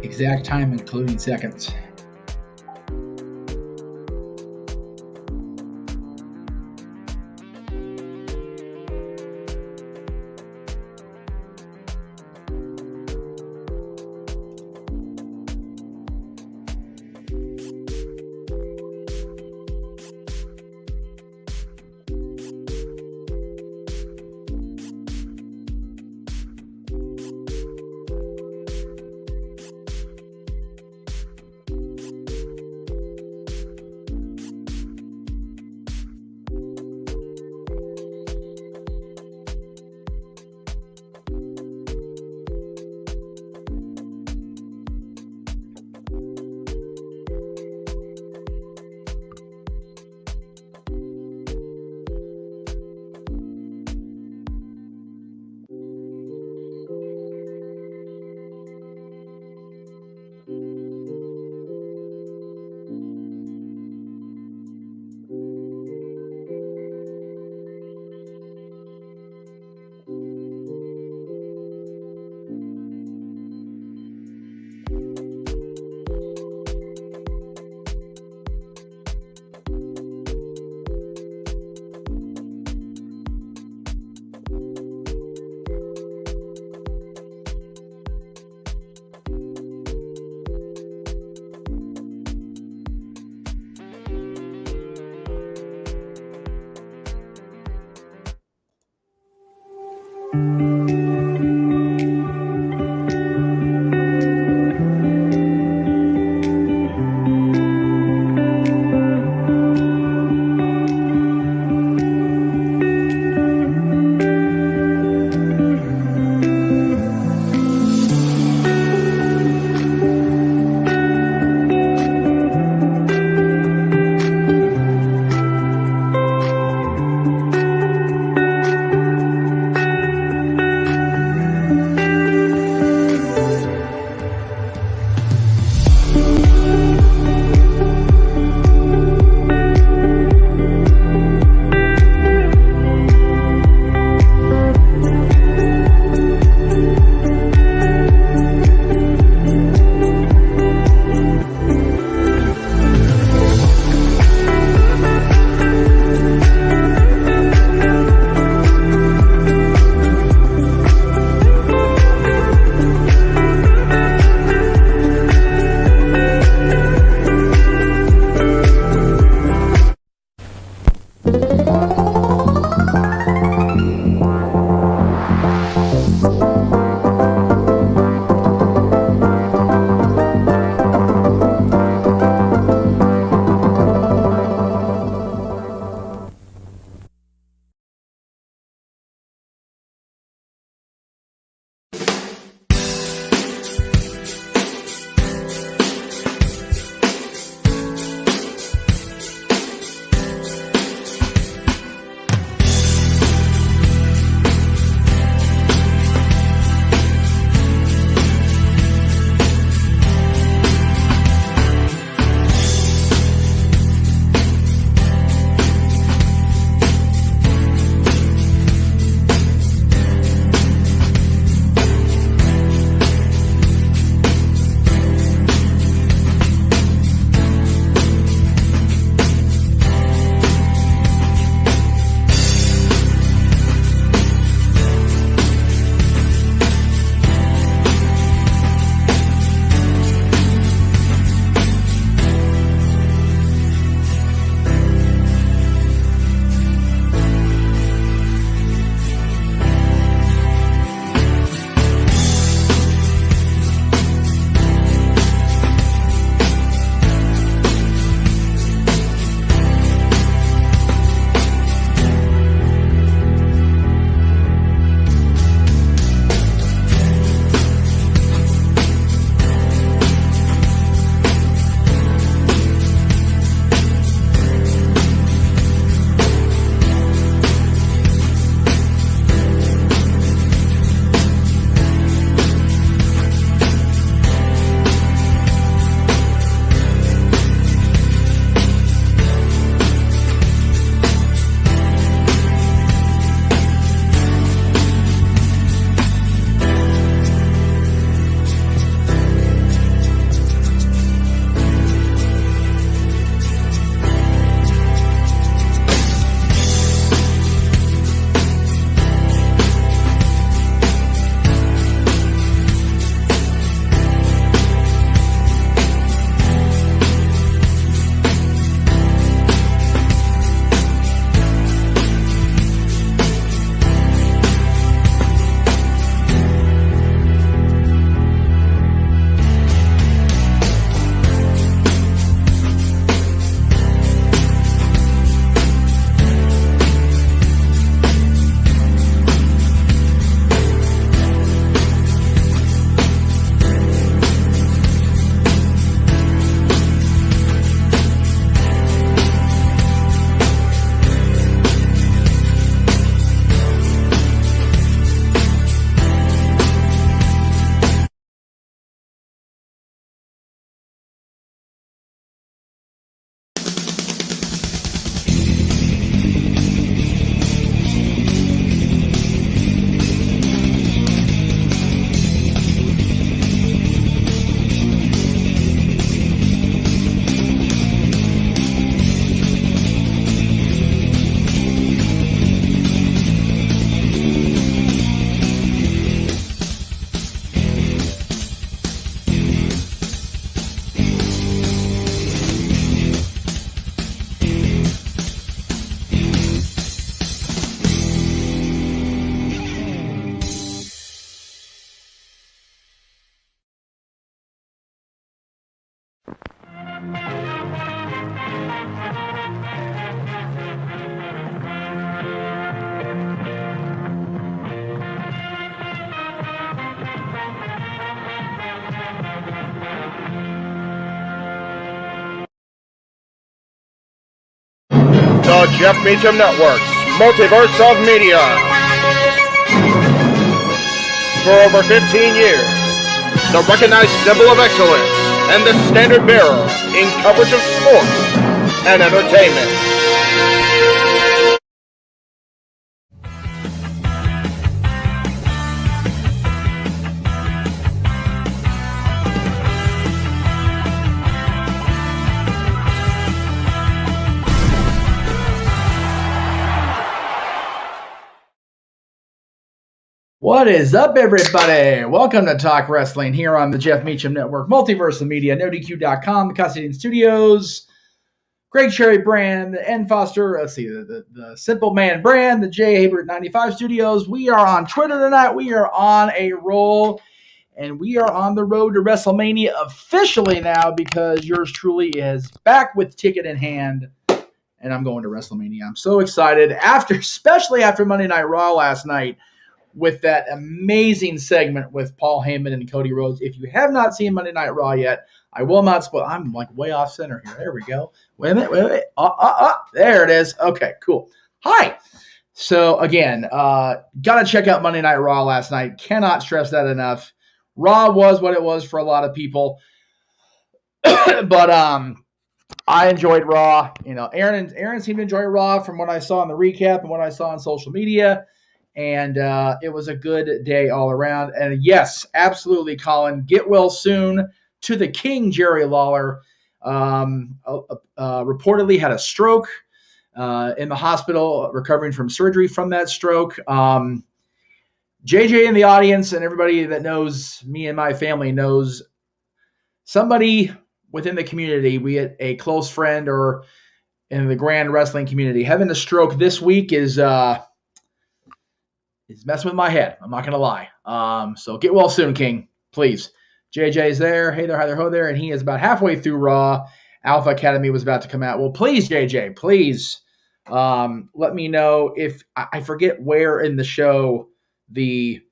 Exact time including seconds. the Jeff Meacham Network's multiverse of media. For over 15 years, the recognized symbol of excellence and the standard bearer in coverage of sports and entertainment. What is up, everybody? Welcome to Talk Wrestling here on the Jeff Meacham Network, Multiverse of Media, NoDQ.com, the Custodian Studios, Greg Cherry brand, the N Foster, the Simple Man brand, the J Habert 95 Studios. We are on Twitter tonight. We are on a roll, and we are on the road to WrestleMania officially now because yours truly is back with ticket in hand, and I'm going to WrestleMania. I'm so excited, especially after Monday Night Raw last night, with that amazing segment with Paul Heyman and Cody Rhodes. If you have not seen Monday Night Raw yet, I will not spoil. I'm like way off center here. There we go. Wait a minute. There it is. Okay, cool. Hi. So again, got to check out Monday Night Raw last night. Cannot stress that enough. Raw was what it was for a lot of people. But I enjoyed Raw. You know, Aaron seemed to enjoy Raw from what I saw in the recap and what I saw on social media. And it was a good day all around. And yes, absolutely, Colin. Get well soon to the King, Jerry Lawler. Reportedly had a stroke in the hospital, recovering from surgery from that stroke. JJ in the audience and everybody that knows me and my family knows somebody within the community, be it a close friend or in the grand wrestling community, having a stroke this week is messing with my head. I'm not going to lie. So get well soon, King, please. JJ's there. Hey there, hi there, ho there. And he is about halfway through Raw. Alpha Academy was about to come out. Well, please, JJ, please let me know if I forget where in the show the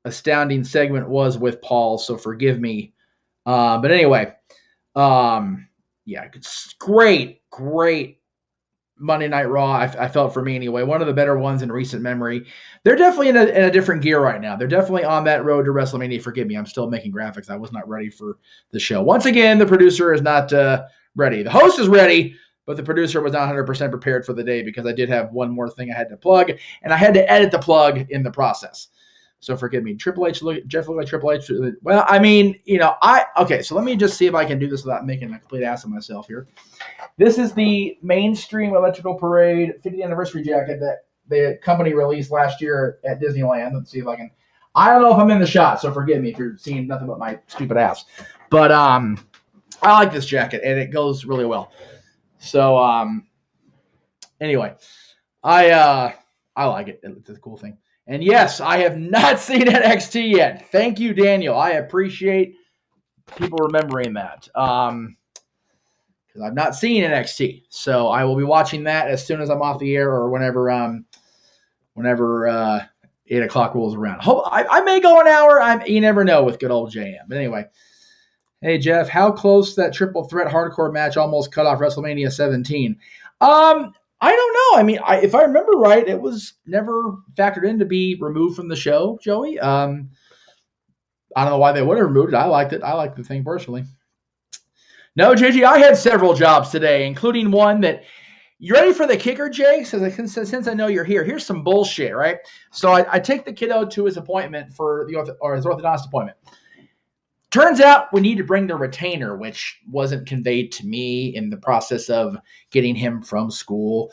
astounding segment was with Paul, so forgive me. But anyway, it's great Monday Night Raw, I felt for me anyway, one of the better ones in recent memory. They're definitely in a different gear right now. They're definitely on that road to WrestleMania. Forgive me, I'm still making graphics. I was not ready for the show. Once again, the producer is not ready. The host is ready, but the producer was not 100% prepared for the day because I did have one more thing I had to plug, and I had to edit the plug in the process. So forgive me. Jeff looked like Triple H. Well, I mean, okay, so let me just see if I can do this without making a complete ass of myself here. This is the Mainstream Electrical Parade 50th anniversary jacket that the company released last year at Disneyland. Let's see if I can. I don't know if I'm in the shot, so forgive me if you're seeing nothing but my stupid ass. But I like this jacket, and it goes really well. So anyway, I like it. It's a cool thing. And yes, I have not seen NXT yet. Thank you, Daniel. I appreciate people remembering that. Because I've not seen NXT. So I will be watching that as soon as I'm off the air or whenever 8 o'clock rolls around. I may go an hour. You never know with good old JM. But anyway. Hey, Jeff, how close that triple threat hardcore match almost cut off WrestleMania 17? I don't know. I mean, if I remember right, it was never factored in to be removed from the show, Joey. I don't know why they would have removed it. I liked it. I liked the thing personally. No, JG, I had several jobs today, including one that – you ready for the kicker, Jay? Since I know you're here, here's some bullshit, right? So I take the kiddo to his appointment for his orthodontist appointment. Turns out we need to bring the retainer, which wasn't conveyed to me in the process of getting him from school.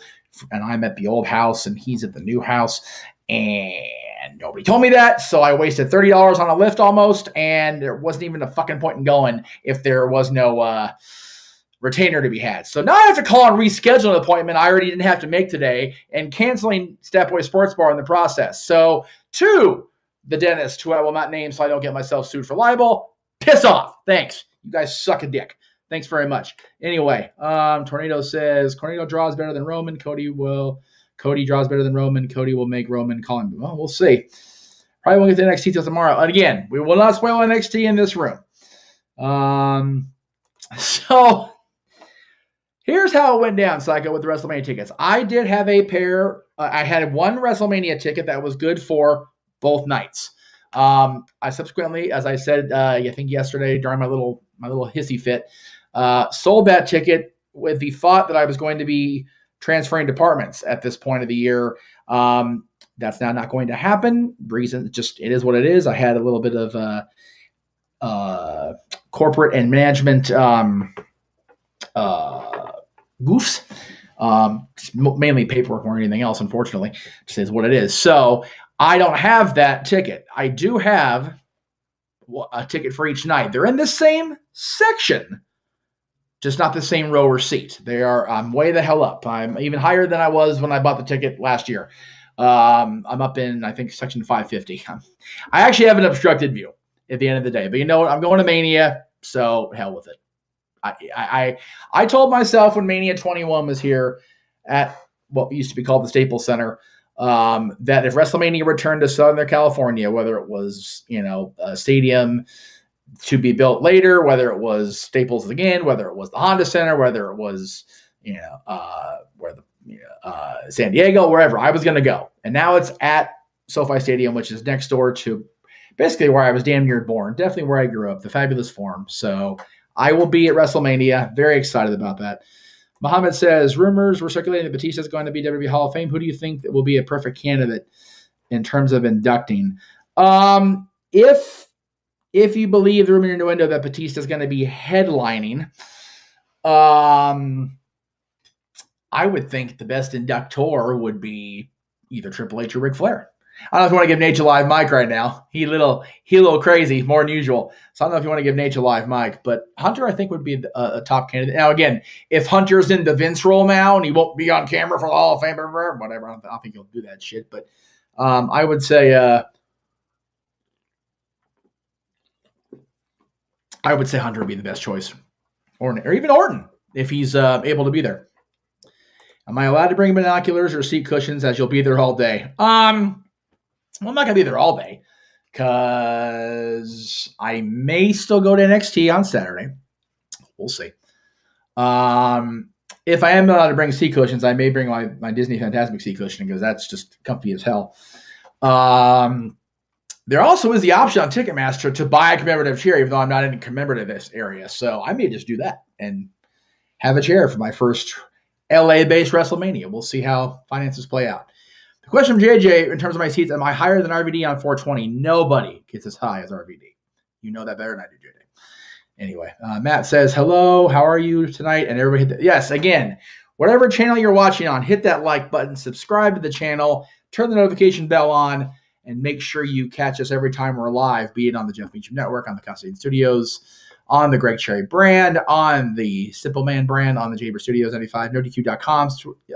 And I'm at the old house and he's at the new house. And nobody told me that. So I wasted $30 on a lift almost. And there wasn't even a fucking point in going if there was no retainer to be had. So now I have to call and reschedule an appointment I already didn't have to make today and canceling Stepway Sports Bar in the process. So to the dentist, who I will not name so I don't get myself sued for libel, piss off. Thanks. You guys suck a dick. Thanks very much. Anyway, Tornado says, Tornado draws better than Roman. Cody draws better than Roman. Cody will make Roman call him. Well, we'll see. Probably won't get to NXT till tomorrow. And again, we will not spoil NXT in this room. So Here's how it went down, Psycho, with the WrestleMania tickets. I did have a pair. I had one WrestleMania ticket that was good for both nights. I subsequently, as I said, I think yesterday during my little hissy fit, sold that ticket with the thought that I was going to be transferring departments at this point of the year. That's now not going to happen. Reason, just it is what it is. I had a little bit of corporate and management goofs, mainly paperwork more than anything else, unfortunately. Just is what it is. So I don't have that ticket. I do have a ticket for each night. They're in the same section, just not the same row or seat. I'm way the hell up. I'm even higher than I was when I bought the ticket last year. I'm up in, I think, section 550. I actually have an obstructed view at the end of the day. But you know what? I'm going to Mania, so hell with it. I told myself when Mania 21 was here at what used to be called the Staples Center, that if WrestleMania returned to Southern California, whether it was, a stadium to be built later, whether it was Staples again, whether it was the Honda Center, whether it was, San Diego, wherever, I was going to go. And now it's at SoFi Stadium, which is next door to basically where I was damn near born, definitely where I grew up, the fabulous Forum. So I will be at WrestleMania. Very excited about that. Muhammad says, rumors were circulating that Batista is going to be WWE Hall of Fame. Who do you think that will be a perfect candidate in terms of inducting? If you believe the rumor in the window that Batista is going to be headlining, I would think the best inductor would be either Triple H or Ric Flair. I don't know if you want to give Nate a live mic right now. He a little crazy, more than usual. So I don't know if you want to give Nate a live mic, but Hunter, I think, would be a top candidate. Now, again, if Hunter's in the Vince role now and he won't be on camera for the Hall of Fame or whatever, I don't think he'll do that shit. But I would say Hunter would be the best choice, or even Orton if he's able to be there. Am I allowed to bring binoculars or seat cushions as you'll be there all day? Well, I'm not going to be there all day because I may still go to NXT on Saturday. We'll see. If I am allowed to bring seat cushions, I may bring my Disney Fantasmic seat cushion because that's just comfy as hell. There also is the option on Ticketmaster to buy a commemorative chair, even though I'm not in a commemorative area. So I may just do that and have a chair for my first LA-based WrestleMania. We'll see how finances play out. The question from JJ, in terms of my seats, am I higher than RVD on 420? Nobody gets as high as RVD. You know that better than I do, JJ. Anyway, Matt says, hello, how are you tonight? And everybody hit that. Yes, again, whatever channel you're watching on, hit that like button, subscribe to the channel, turn the notification bell on, and make sure you catch us every time we're live, be it on the Jeff Meacham Network, on the Custodian Studios, on the Greg Cherry brand, on the Simple Man brand, on the Jaber Studios 95, NoDQ.com,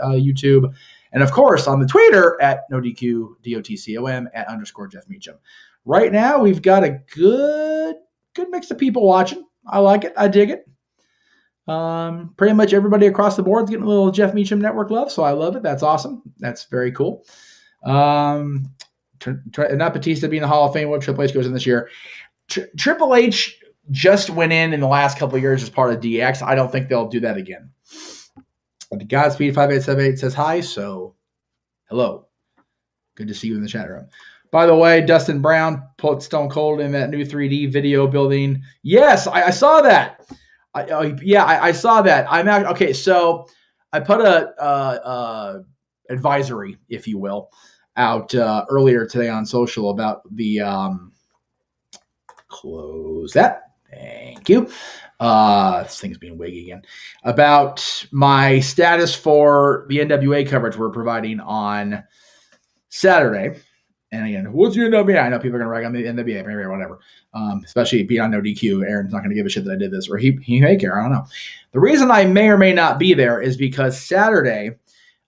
YouTube, and of course on the Twitter at NoDQ, DOTCOM, at _Jeff Meacham. Right now, we've got a good mix of people watching. I like it. I dig it. Pretty much everybody across the board is getting a little Jeff Meacham Network love, so I love it. That's awesome. That's very cool. Not Batista being the Hall of Fame. What Triple H goes in this year. Triple H just went in the last couple of years as part of DX. I don't think they'll do that again. Godspeed 5878 says hi, so hello. Good to see you in the chat room. By the way, Dustin Brown put Stone Cold in that new 3D video building. Yes, I saw that. I saw that. Okay, so I put a advisory, if you will, out earlier today on social about the close that. Thank you. This thing's being wiggy again. About my status for the NWA coverage we're providing on Saturday. And again, what's your NWA? I know people are going to rag on the NWA, maybe or whatever. Especially being on no DQ. Aaron's not going to give a shit that I did this, or he may care. I don't know. The reason I may or may not be there is because Saturday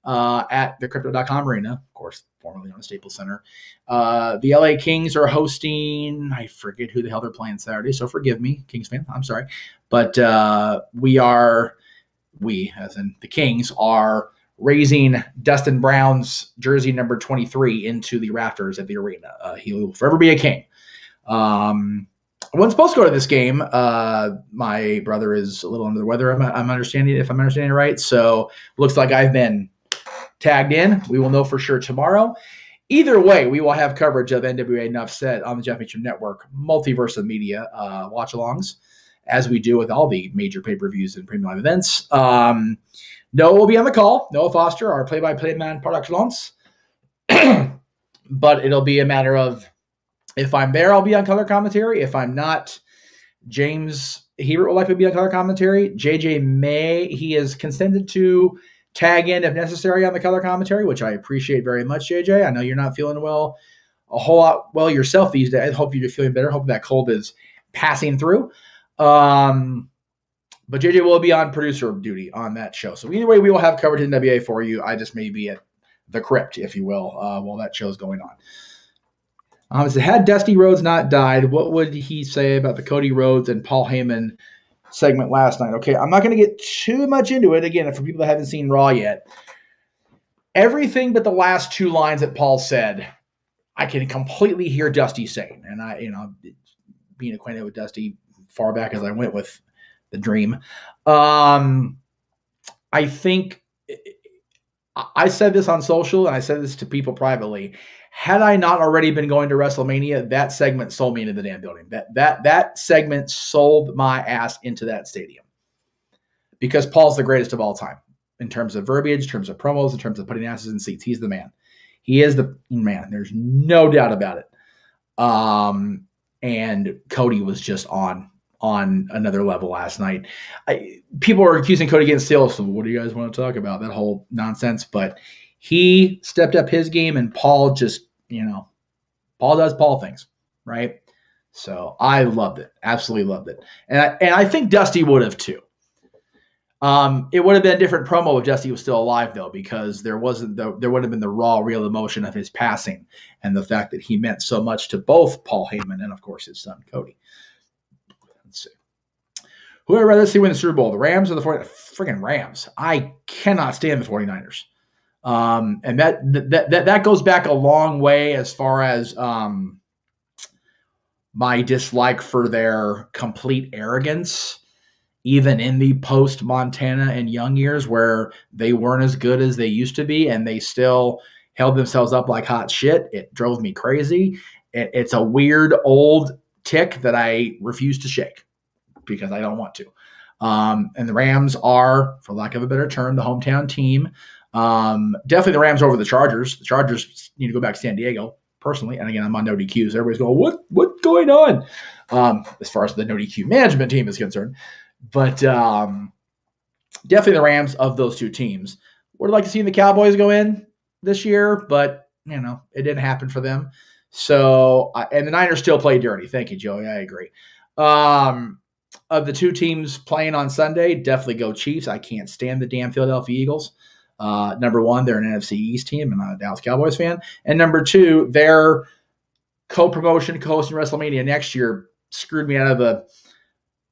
at the Crypto.com Arena, of course, formerly known as Staples Center, the LA Kings are hosting. I forget who the hell they're playing Saturday, so forgive me, Kings fan. I'm sorry, but we, as in the Kings, are raising Dustin Brown's jersey number 23 into the rafters at the arena. He will forever be a King. I wasn't supposed to go to this game. My brother is a little under the weather. I'm understanding, if I'm understanding right. So looks like I've been tagged in. We will know for sure tomorrow. Either way, we will have coverage of NWA Enough Said on the Jeff Meacham Network, multiverse of media watch-alongs, as we do with all the major pay-per-views and premium live events. Noah will be on the call. Noah Foster, our play-by-play man par excellence. But it'll be a matter of, if I'm there, I'll be on color commentary. If I'm not, James Hebert will likely be on color commentary. JJ May, he has consented to tag in if necessary on the color commentary, which I appreciate very much, JJ. I know you're not feeling well a whole lot well yourself these days. I hope you're feeling better. Hope that cold is passing through. But JJ will be on producer duty on that show. So either way, we will have coverage in NWA for you. I just may be at the crypt, if you will, while that show's going on. It said, had Dusty Rhodes not died, what would he say about the Cody Rhodes and Paul Heyman segment last night? Okay, I'm not going to get too much into it. Again, for people that haven't seen Raw yet, everything but the last two lines that Paul said, I can completely hear Dusty saying. And I, being acquainted with Dusty far back as I went with the Dream, I think I said this on social and I said this to people privately. Had I not already been going to WrestleMania, that segment sold me into the damn building. That segment sold my ass into that stadium. Because Paul's the greatest of all time. In terms of verbiage, in terms of promos, in terms of putting asses in seats. He's the man. He is the man. There's no doubt about it. And Cody was just on another level last night. People are accusing Cody against sales. So what do you guys want to talk about? That whole nonsense. But he stepped up his game, and Paul just, Paul does Paul things, right? So I loved it. Absolutely loved it. And I think Dusty would have too. It would have been a different promo if Dusty was still alive, though, because there would have been the raw, real emotion of his passing and the fact that he meant so much to both Paul Heyman and, of course, his son, Cody. Let's see. Who would I rather see win the Super Bowl, the Rams or the 49ers? Freaking Rams. I cannot stand the 49ers. And that goes back a long way as far as my dislike for their complete arrogance, even in the post-Montana and Young years where they weren't as good as they used to be and they still held themselves up like hot shit. It drove me crazy. It's a weird old tick that I refuse to shake because I don't want to. And the Rams are, for lack of a better term, the hometown team. Definitely the Rams over the Chargers. The Chargers need to go back to San Diego, personally. And again, I'm on no DQ, so everybody's going, what's going on? As far as the no DQ management team is concerned. But definitely the Rams of those two teams. Would like to see the Cowboys go in this year, but, it didn't happen for them. So, and the Niners still play dirty. Thank you, Joey. I agree. Of the two teams playing on Sunday, definitely go Chiefs. I can't stand the damn Philadelphia Eagles. Number one, they're an NFC East team, and I'm a Dallas Cowboys fan. And number two, their co-promotion, co-hosting WrestleMania next year screwed me out of the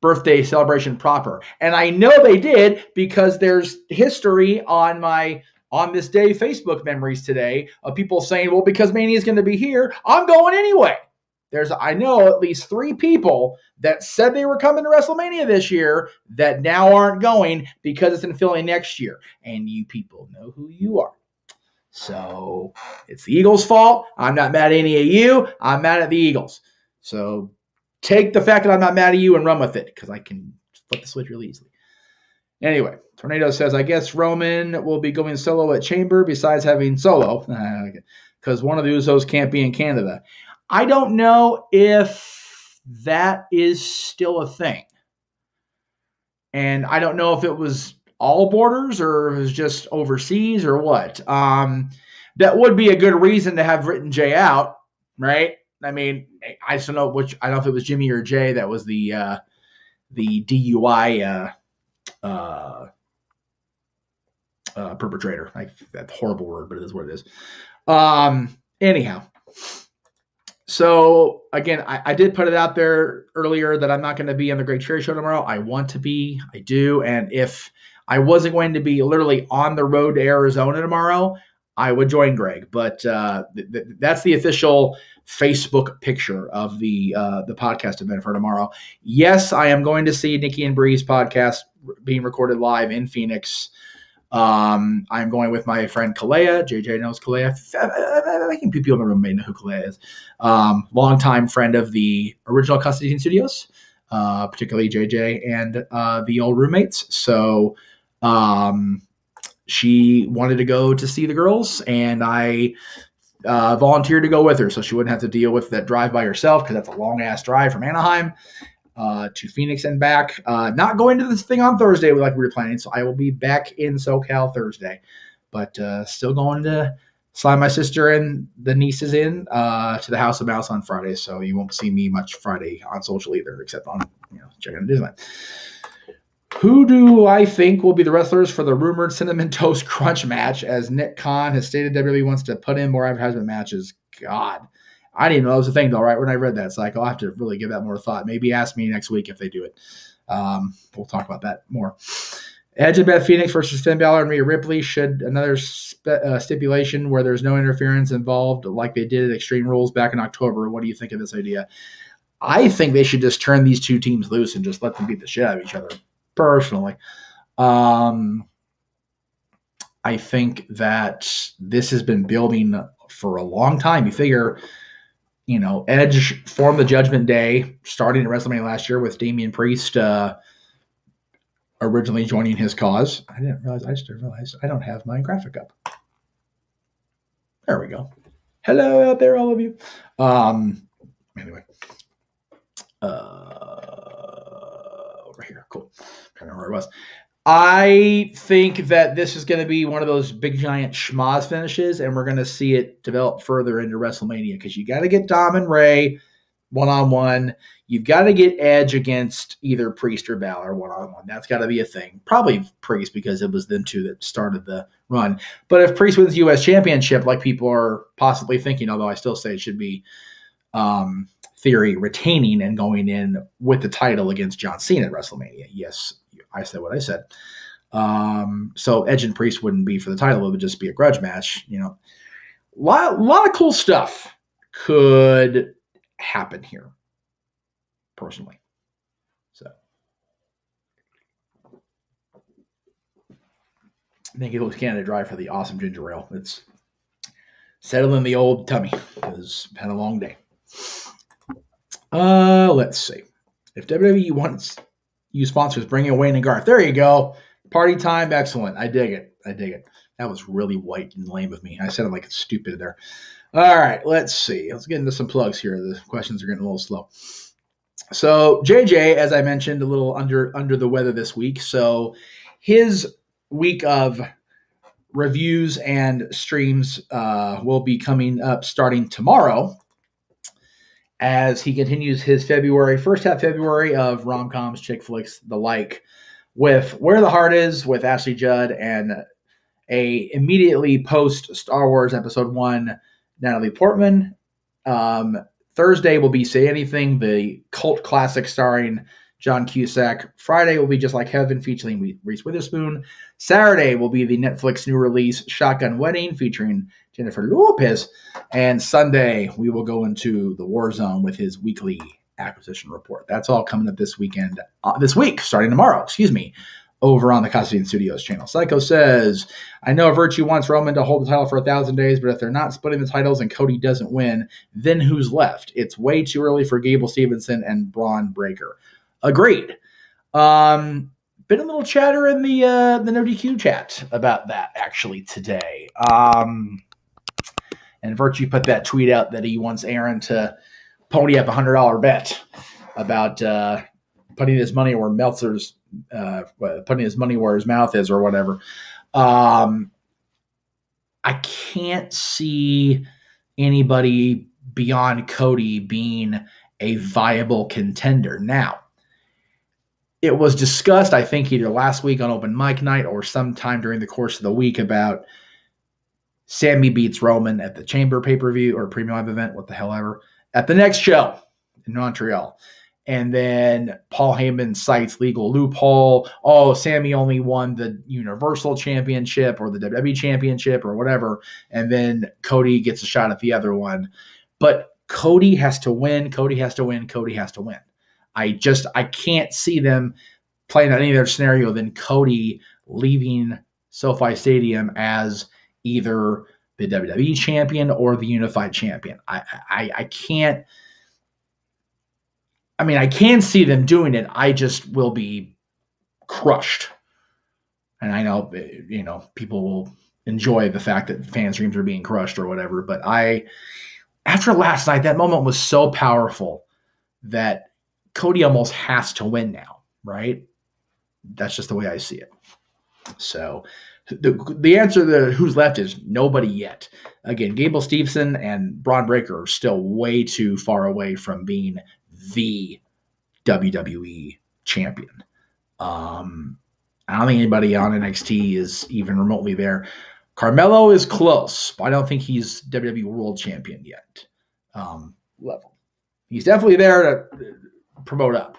birthday celebration proper. And I know they did because there's history on my On This Day Facebook memories today of people saying, well, because Mania is going to be here, I'm going anyway. I know at least 3 people that said they were coming to WrestleMania this year that now aren't going because it's in Philly next year. And you people know who you are. So it's the Eagles' fault. I'm not mad at any of you. I'm mad at the Eagles. So take the fact that I'm not mad at you and run with it because I can flip the switch really easily. Anyway, Tornado says, I guess Roman will be going solo at Chamber besides having solo because one of the Usos can't be in Canada. I don't know if that is still a thing. And I don't know if it was all borders or if it was just overseas or what. That would be a good reason to have written Jay out, right? I mean, I don't know I don't know if it was Jimmy or Jay that was the DUI perpetrator. That's a horrible word, but it is what it is. Anyhow. So, again, I did put it out there earlier that I'm not going to be on the Great Cherry Show tomorrow. I want to be. I do. And if I wasn't going to be literally on the road to Arizona tomorrow, I would join Greg. But that's the official Facebook picture of the podcast event for tomorrow. Yes, I am going to see Nikki and Bree's podcast being recorded live in Phoenix. I'm going with my friend Kalea. JJ knows Kalea. I think people in the room may know who Kalea is. Longtime friend of the original Custody Studios, particularly JJ and the old roommates. So she wanted to go to see the girls, and I volunteered to go with her so she wouldn't have to deal with that drive by herself, because that's a long-ass drive from Anaheim to Phoenix and back. Not going to this thing on Thursday like we were planning, so I will be back in SoCal Thursday. But still going to slide my sister and the nieces in to the House of Mouse on Friday, so you won't see me much Friday on social either, except on checking Disneyland. Who do I think will be the wrestlers for the rumored Cinnamon Toast Crunch match, as Nick Khan has stated WWE wants to put in more advertisement matches? God, I didn't even know it was a thing, though, right when I read that. It's like, I'll have to really give that more thought. Maybe ask me next week if they do it. We'll talk about that more. Edge and Beth Phoenix versus Finn Balor and Rhea Ripley. Should another stipulation where there's no interference involved, like they did at Extreme Rules back in October? What do you think of this idea? I think they should just turn these two teams loose and just let them beat the shit out of each other. Personally, I think that this has been building for a long time. You figure, Edge formed the Judgment Day starting at WrestleMania last year with Damian Priest originally joining his cause. I just realized I don't have my graphic up. There we go. Hello out there, all of you. Anyway. Over here. Cool. I don't know where it was. I think that this is going to be one of those big giant schmoz finishes, and we're going to see it develop further into WrestleMania, because you got to get Dom and Ray one-on-one. You've got to get Edge against either Priest or Balor one-on-one. That's got to be a thing. Probably Priest, because it was them two that started the run. But if Priest wins the U.S. Championship, like people are possibly thinking, although I still say it should be Theory retaining and going in with the title against John Cena at WrestleMania. Yes, I said what I said. So Edge and Priest wouldn't be for the title. It would just be a grudge match. A lot of cool stuff could happen here, personally. So I think it was Canada Dry for the awesome ginger ale. It's settling the old tummy. It's been a long day. Let's see. If WWE wants you sponsors, bring in Wayne and Garth. There you go. Party time. Excellent. I dig it. That was really white and lame of me. I sounded like stupid there. All right. Let's see. Let's get into some plugs here. The questions are getting a little slow. So JJ, as I mentioned, a little under the weather this week. So his week of reviews and streams will be coming up starting tomorrow, as he continues his first half February of rom-coms, chick flicks, the like, with Where the Heart Is with Ashley Judd, and a immediately post Star Wars Episode 1, Natalie Portman. Thursday will be Say Anything, the cult classic starring John Cusack. Friday will be Just Like Heaven featuring Reese Witherspoon. Saturday will be the Netflix new release Shotgun Wedding featuring Jennifer Lopez. And Sunday we will go into the War Zone with his weekly acquisition report. That's all coming up this week, starting tomorrow, over on the Custody Studios channel. Psycho says, I know Virtue wants Roman to hold the title for 1,000 days, but if they're not splitting the titles and Cody doesn't win, then who's left? It's way too early for Gable Stevenson and Braun Breaker. Agreed. Been a little chatter in the No DQ chat about that actually today. And Virtue put that tweet out that he wants Aaron to pony up $100 bet about putting his money where Meltzer's putting his money where his mouth is, or whatever. I can't see anybody beyond Cody being a viable contender. Now, it was discussed, I think, either last week on Open Mic Night or sometime during the course of the week about Sammy beats Roman at the Chamber pay-per-view or Premium Live event, what the hell ever, at the next show in Montreal. And then Paul Heyman cites legal loophole. Oh, Sammy only won the Universal Championship or the WWE Championship or whatever. And then Cody gets a shot at the other one. But Cody has to win. Cody has to win. Cody has to win. I can't see them playing out any other scenario than Cody leaving SoFi Stadium as either the WWE champion or the unified champion. I can't. I mean, I can see them doing it. I just will be crushed. And I know, people will enjoy the fact that fans' dreams are being crushed or whatever. But after last night, that moment was so powerful that Cody almost has to win now, right? That's just the way I see it. So the answer to who's left is nobody yet. Again, Gable Steveson and Braun Breaker are still way too far away from being the WWE champion. I don't think anybody on NXT is even remotely there. Carmelo is close, but I don't think he's WWE World Champion yet. Level. He's definitely there to promote up,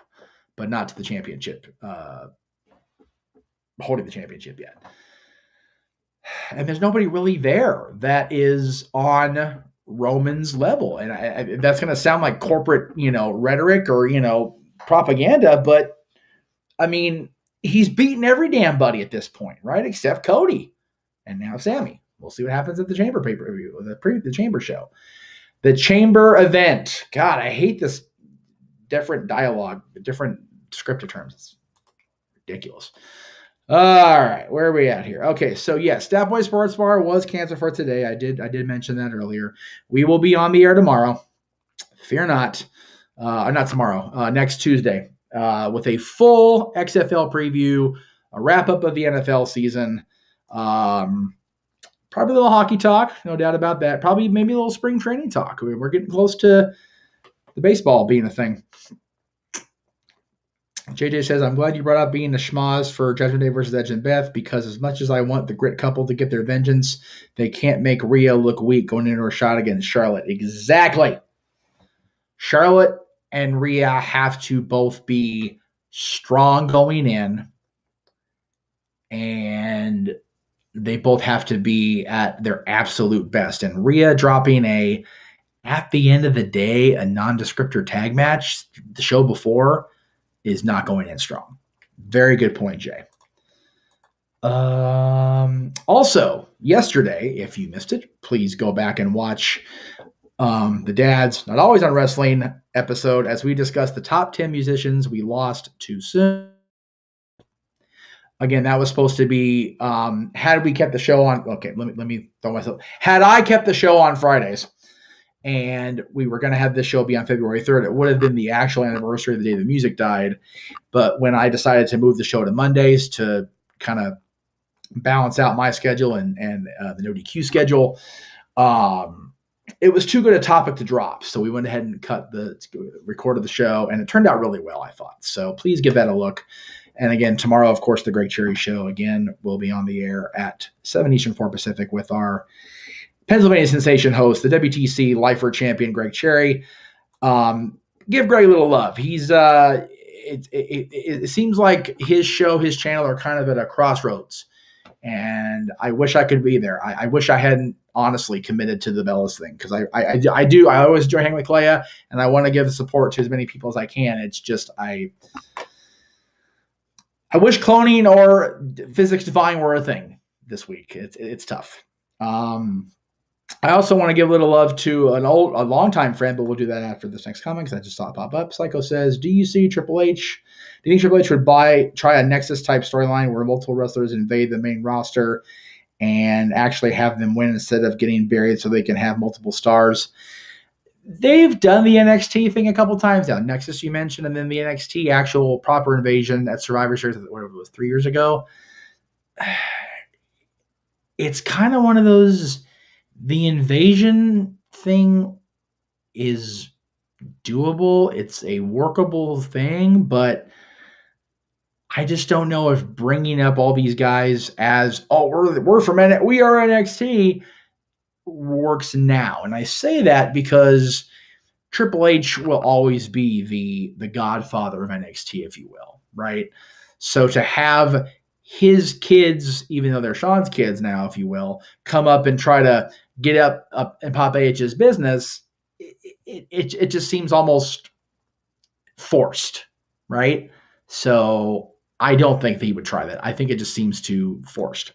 but not to the championship. Holding the championship yet. And there's nobody really there that is on Roman's level. And that's going to sound like corporate, rhetoric or, propaganda, but I mean, he's beaten every damn buddy at this point, right? Except Cody and now Sammy. We'll see what happens at the Chamber pay-per-view, the Chamber show. The Chamber event. God, I hate this different dialogue, different scripted terms. It's ridiculous. All right, where are we at here? Okay, so yes, Stat Boy Sports Bar was canceled for today. I did mention that earlier. We will be on the air tomorrow. Fear not. Not tomorrow. Next Tuesday, with a full XFL preview, a wrap up of the NFL season. Probably a little hockey talk, no doubt about that. Probably maybe a little spring training talk. We're getting close to the baseball being a thing. JJ says, I'm glad you brought up being the schmaz for Judgment Day versus Edge and Beth, because as much as I want the Grit couple to get their vengeance, they can't make Rhea look weak going into a shot against Charlotte. Exactly. Charlotte and Rhea have to both be strong going in, and they both have to be at their absolute best. And Rhea dropping at the end of the day, a non-descriptor tag match the show before is not going in strong. Very good point, Jay. Also, yesterday, if you missed it, please go back and watch the Dad's Not Always on Wrestling episode as we discussed the top 10 musicians we lost too soon. Again, that was supposed to be, had we kept the show on, okay, let me throw myself. Had I kept the show on Fridays, and we were going to have this show be on February 3rd, it would have been the actual anniversary of the day the music died. But when I decided to move the show to Mondays to kind of balance out my schedule and the No DQ schedule, it was too good a topic to drop. So we went ahead and recorded the show, and it turned out really well, I thought. So please give that a look. And again, tomorrow, of course, the Greg Cherry Show, again, will be on the air at 7 Eastern, 4 Pacific with our Pennsylvania Sensation host, the WTC Lifer champion, Greg Cherry. Give Greg a little love. He's it seems like his show, his channel are kind of at a crossroads. And I wish I could be there. I wish I hadn't honestly committed to the Bellas thing, because I do. I always enjoy hanging with Clea, and I want to give the support to as many people as I can. It's just I wish cloning or physics divine were a thing this week. It's tough. I also want to give a little love to a longtime friend, but we'll do that after this next comment because I just saw it pop up. Psycho says, do you think Triple H would try a Nexus type storyline where multiple wrestlers invade the main roster and actually have them win instead of getting buried so they can have multiple stars? They've done the NXT thing a couple times now. Nexus you mentioned, and then the NXT actual proper invasion at Survivor Series, whatever it was, 3 years ago. It's kind of one of those, the invasion thing is doable. It's a workable thing, but I just don't know if bringing up all these guys as, oh, we're from we are NXT works now. And I say that because Triple H will always be the godfather of NXT, if you will, right? So to have his kids, even though they're Sean's kids now, if you will, come up and try to get up in Papa H's business, it just seems almost forced, right? So I don't think that he would try that. I think it just seems too forced.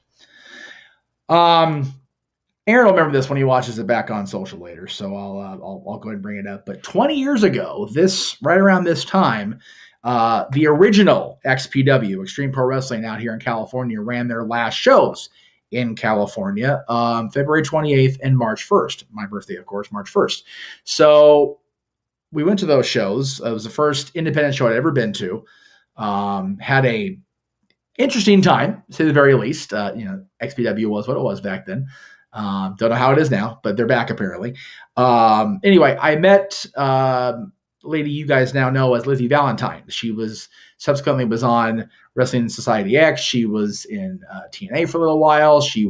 Aaron will remember this when he watches it back on social later, so I'll go ahead and bring it up. But 20 years ago, right around this time, the original XPW, Extreme Pro Wrestling, out here in California, ran their last shows in California, February 28th and March 1st. My birthday, of course, March 1st. So we went to those shows. It was the first independent show I'd ever been to. Had a interesting time, to say the very least. XPW was what it was back then. Don't know how it is now, but they're back apparently. Anyway, I met a lady you guys now know as Lizzie Valentine. She subsequently was on Wrestling Society X. She was in TNA for a little while. She's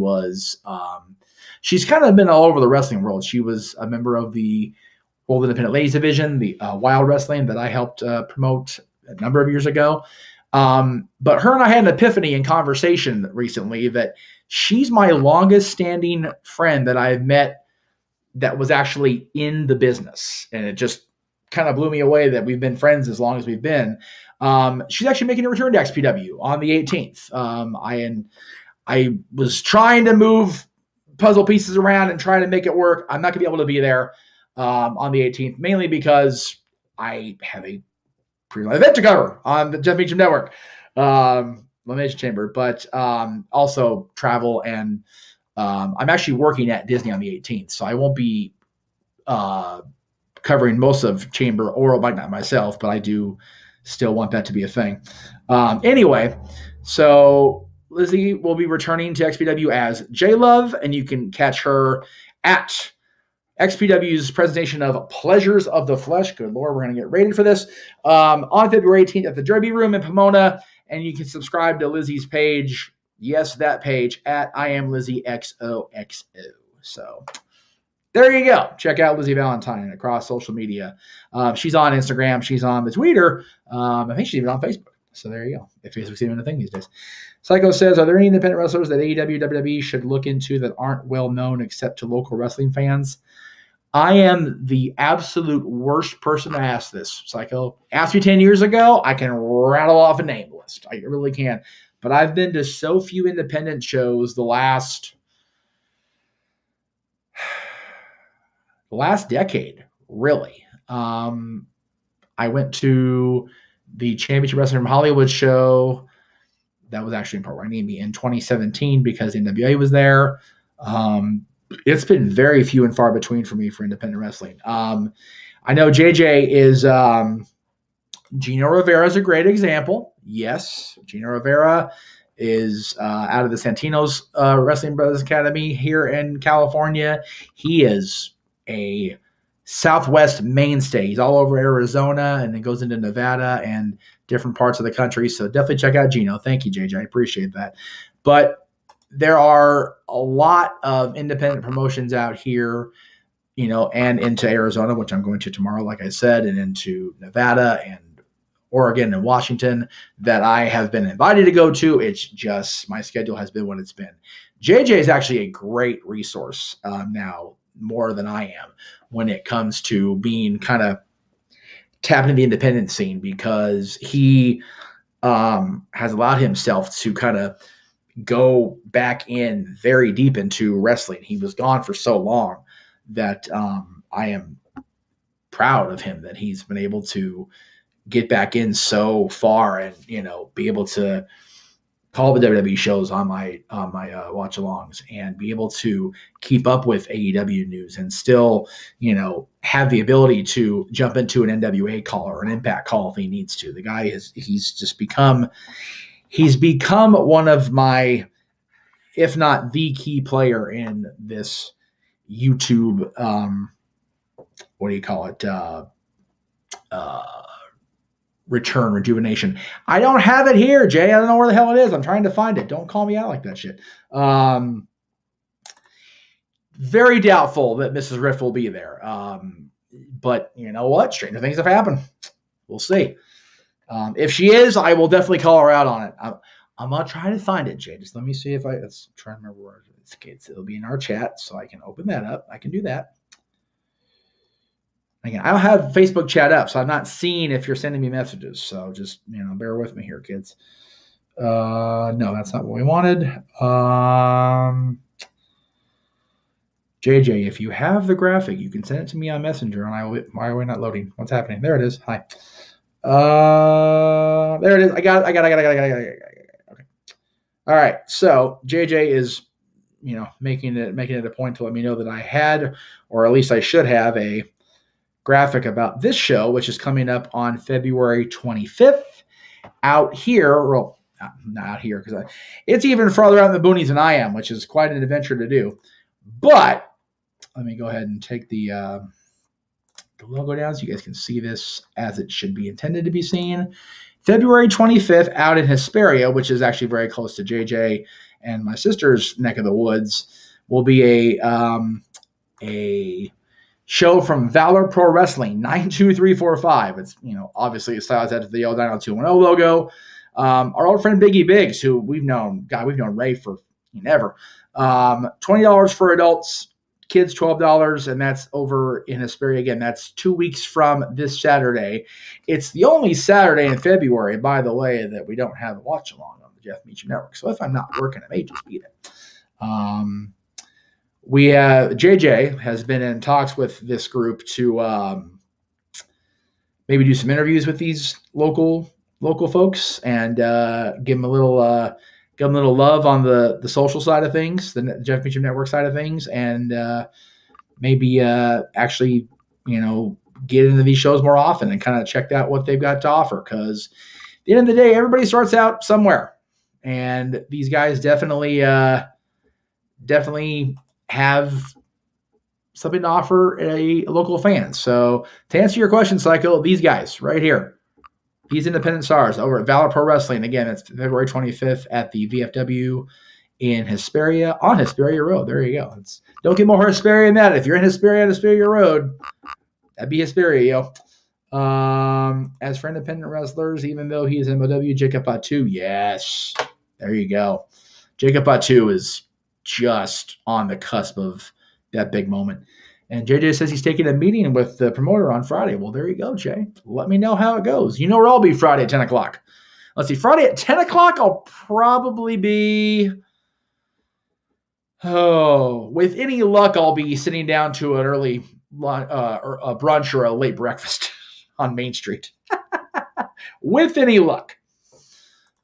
kind of been all over the wrestling world. She was a member of the World Independent Ladies Division, the Wild Wrestling that I helped promote a number of years ago. But her and I had an epiphany in conversation recently that she's my longest standing friend that I've met that was actually in the business. And it just kind of blew me away that we've been friends as long as we've been. She's actually making a return to XPW on the 18th. I was trying to move puzzle pieces around and try to make it work. I'm not going to be able to be there on the 18th, mainly because I have a pre-live event to cover on the Jeff Meacham Network, Elimination Chamber, but also travel, and I'm actually working at Disney on the 18th, so I won't be covering most of Chamber, or might not myself, but I do still want that to be a thing. Anyway, so Lizzie will be returning to XPW as J-Love, and you can catch her at XPW's presentation of Pleasures of the Flesh. Good Lord, we're going to get rated for this. On February 18th at the Derby Room in Pomona. And you can subscribe to Lizzie's page. Yes, that page at I am Lizzie XOXO. So there you go. Check out Lizzie Valentine across social media. She's on Instagram. She's on the Twitter. I think she's even on Facebook. So there you go. If Facebook's even a thing these days. Psycho says, are there any independent wrestlers that AEW, WWE should look into that aren't well known except to local wrestling fans? I am the absolute worst person to ask this, Psycho. Asked me 10 years ago, I can rattle off a name list. I really can. But I've been to so few independent shows the last decade, really. I went to the Championship Wrestling from Hollywood show. That was actually in Port Hueneme in 2017 because the NWA was there. It's been very few and far between for me for independent wrestling. I know JJ is Gino Rivera is a great example. Yes, Gino Rivera is out of the Santino's Wrestling Brothers Academy here in California. He is a Southwest mainstay. He's all over Arizona and then goes into Nevada and different parts of the country. So definitely check out Gino. Thank you, JJ. I appreciate that. But there are a lot of independent promotions out here, and into Arizona, which I'm going to tomorrow, like I said, and into Nevada and Oregon and Washington that I have been invited to go to. It's just my schedule has been what it's been. JJ is actually a great resource now, more than I am, when it comes to being kind of tapping into the independent scene, because he has allowed himself to kind of go back in very deep into wrestling. He was gone for so long that I am proud of him that he's been able to get back in so far and, be able to call the WWE shows on my watch alongs and be able to keep up with AEW news and still, have the ability to jump into an NWA call or an Impact call if he needs to. The guy he's become one of my, if not the key player in this YouTube, rejuvenation. I don't have it here, Jay. I don't know where the hell it is. I'm trying to find it. Don't call me out like that shit. Very doubtful that Mrs. Riff will be there. But you know what? Stranger things have happened. We'll see. If she is, I will definitely call her out on it. I'm going to try to find it, Jay. Just let me see if let's try to remember where it's. It'll be in our chat, so I can open that up. I can do that. Again, I don't have Facebook chat up, so I'm not seeing if you're sending me messages. So just, bear with me here, kids. No, that's not what we wanted. JJ, if you have the graphic, you can send it to me on Messenger. And why are we not loading? What's happening? There it is. Hi. There it is. I got it. Okay. All right. So JJ is, making it a point to let me know that I had, or at least I should have, a graphic about this show, which is coming up on February 25th out here. Well, not out here because it's even farther out in the boonies than I am, which is quite an adventure to do. But let me go ahead and take the logo down so you guys can see this as it should be intended to be seen. February 25th out in Hesperia, which is actually very close to JJ and my sister's neck of the woods, will be a show from Valor Pro Wrestling 92345. It's, obviously it styles out the old 90210 logo. Our old friend Biggie Biggs, who we've known Ray for ever. $20 for adults, kids $12, and that's over in Hesperia. Again, that's 2 weeks from this Saturday. It's the only Saturday in February, by the way, that we don't have a watch along on the Jeff Meacham Network. So if I'm not working, it may just be that. JJ has been in talks with this group to maybe do some interviews with these local folks and give them a little love on the social side of things, the Jeff Meacham Network side of things, and maybe actually get into these shows more often and kind of check out what they've got to offer. Because at the end of the day, everybody starts out somewhere, and these guys definitely have something to offer a local fan. So to answer your question, Psycho, these guys right here, these independent stars over at Valor Pro Wrestling. Again, it's February 25th at the VFW in Hesperia, on Hesperia Road. There you go. Don't get more Hesperia than that. If you're in Hesperia on Hesperia Road, that'd be Hesperia, yo. As for independent wrestlers, even though he's MOW, Jacob Batu, yes. There you go. Jacob Batu is just on the cusp of that big moment. And JJ says he's taking a meeting with the promoter on Friday. Well, there you go, Jay. Let me know how it goes. You know where I'll be Friday at 10 o'clock. Let's see. Friday at 10 o'clock, I'll probably be... with any luck, I'll be sitting down to an early or a brunch or a late breakfast on Main Street. With any luck.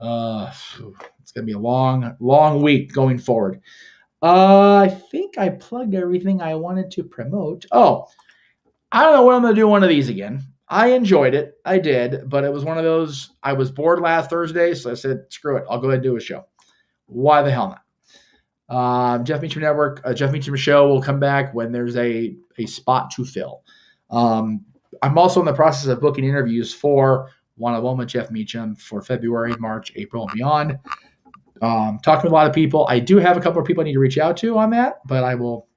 It's going to be a long, long week going forward. I think I plugged everything I wanted to promote. Oh, I don't know what I'm going to do one of these again. I enjoyed it. I did, but it was one of those, I was bored last Thursday, so I said, screw it. I'll go ahead and do a show. Why the hell not? Jeff Meacham Network, Jeff Meacham Show will come back when there's a spot to fill. I'm also in the process of booking interviews for one-on-one with Jeff Meacham for February, March, April, and beyond. Talking with a lot of people. I do have a couple of people I need to reach out to on that, but I will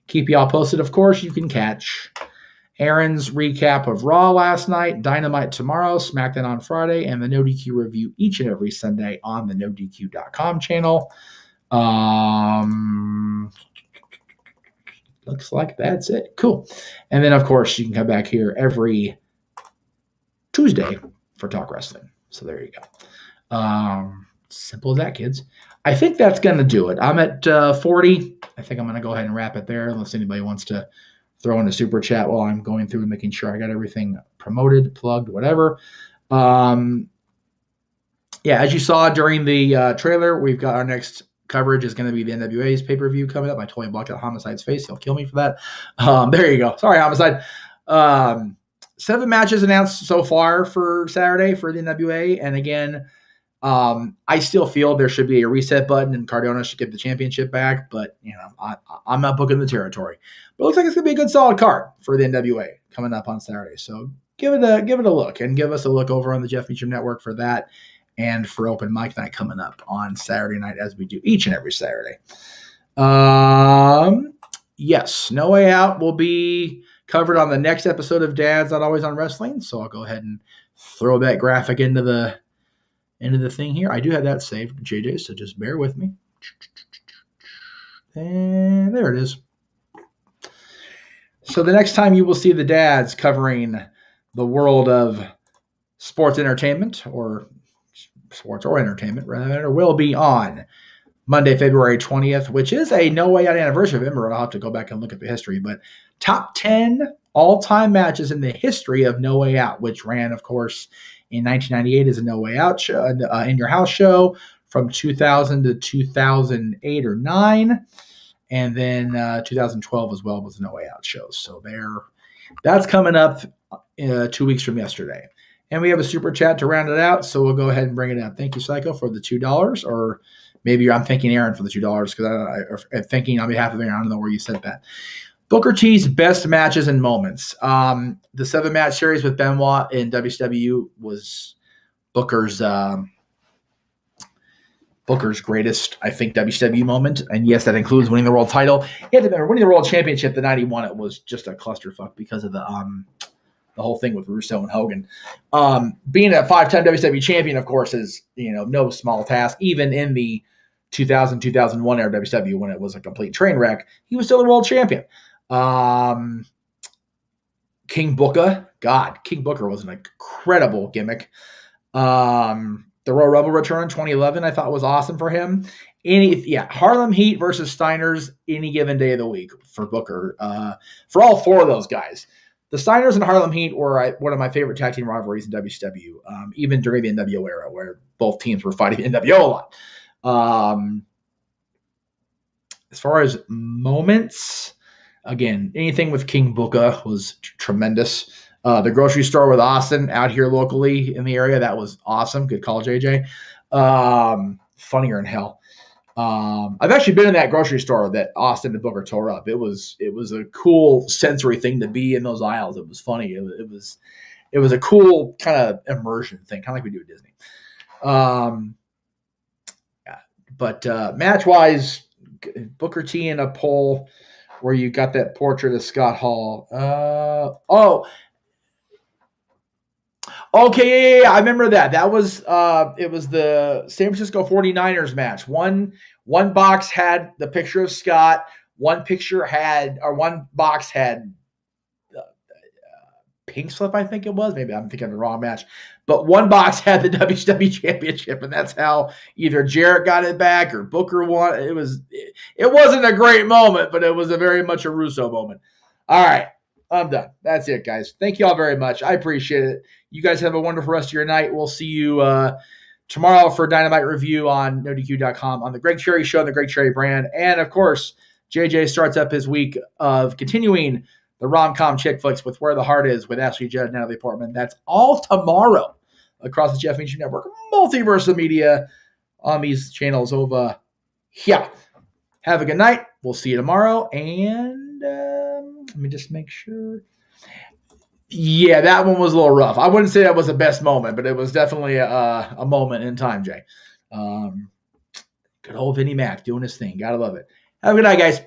keep you all posted. Of course, you can catch Aaron's recap of Raw last night, Dynamite tomorrow, SmackDown on Friday, and the No DQ review each and every Sunday on the NoDQ.com channel. Looks like that's it. Cool. And then, of course, you can come back here every Tuesday for Talk Wrestling. So there you go. Simple as that, kids. I think that's going to do it. I'm at 40. I think I'm going to go ahead and wrap it there unless anybody wants to throw in a super chat while I'm going through and making sure I got everything promoted, plugged, whatever. Yeah, as you saw during the trailer, we've got our next coverage is going to be the NWA's pay-per-view coming up. I totally blocked out Homicide's face. He'll kill me for that. There you go. Sorry, Homicide. 7 matches announced so far for Saturday for the NWA. And again, I still feel there should be a reset button and Cardona should get the championship back, but I'm not booking the territory. But it looks like it's gonna be a good solid card for the NWA coming up on Saturday. So give it a look and give us a look over on the Jeff Meacham Network for that and for Open Mic Night coming up on Saturday night as we do each and every Saturday. Yes, No Way Out will be covered on the next episode of Dad's Not Always on Wrestling. So I'll go ahead and throw that graphic into the thing here. I do have that saved, JJ, so just bear with me. And there it is. So the next time you will see the dads covering the world of sports entertainment, or sports or entertainment, rather, will be on Monday, February 20th, which is a No Way Out anniversary. Remember, I'll have to go back and look at the history, but top 10 all-time matches in the history of No Way Out, which ran, of course, in 1998 as a No Way Out show, in your house show, from 2000 to 2008 or 9, and then 2012 as well was a No Way Out show. So that's coming up 2 weeks from yesterday. And we have a super chat to round it out, so we'll go ahead and bring it up. Thank you, Psycho, for the $2, or maybe I'm thanking Aaron for the $2 because I'm thinking on behalf of Aaron. I don't know where you said that. Booker T's best matches and moments. The 7-match series with Benoit in WCW was Booker's greatest, I think, WCW moment. And yes, that includes winning the world title. You have to remember, winning the world championship, the 91, it was just a clusterfuck because of the whole thing with Russo and Hogan. Being a 5-time WCW champion, of course, is no small task. Even in the 2000-2001 era WCW, when it was a complete train wreck, he was still a world champion. King Booker was an incredible gimmick. The Royal Rumble return 2011, I thought was awesome for him. Harlem Heat versus Steiners any given day of the week for Booker. For all 4 of those guys. The Steiners and Harlem Heat were one of my favorite tag team rivalries in WCW, even during the NWO era, where both teams were fighting the NWO a lot. As far as moments, again, anything with King Booker was tremendous. The grocery store with Austin out here locally in the area, that was awesome. Good call, JJ. Funnier in hell. I've actually been in that grocery store that Austin and Booker tore up. It was a cool sensory thing to be in those aisles. It was funny. It was a cool kind of immersion thing, kind of like we do at Disney. But match-wise, Booker T in a poll where you got that portrait of Scott Hall. Okay, yeah, I remember that. That was it was the San Francisco 49ers match. One box had the picture of Scott. One box had Pink Slip, I think it was. Maybe I'm thinking of the wrong match. But one box had the WCW championship, and that's how either Jarrett got it back or Booker won. It wasn't a great moment, but it was very much a Russo moment. All right, I'm done. That's it, guys. Thank you all very much. I appreciate it. You guys have a wonderful rest of your night. We'll see you tomorrow for Dynamite Review on NoDQ.com, on the Greg Cherry Show and the Greg Cherry brand. And, of course, JJ starts up his week of continuing the rom-com chick flicks with Where the Heart Is with Ashley Judd and Natalie Portman. That's all tomorrow across the Jeff Meacham Network, Multiverse of Media, on these channels over here. Have a good night. We'll see you tomorrow. And let me just make sure. Yeah, that one was a little rough. I wouldn't say that was the best moment, but it was definitely a moment in time, Jay. Good old Vinnie Mac doing his thing. Gotta love it. Have a good night, guys.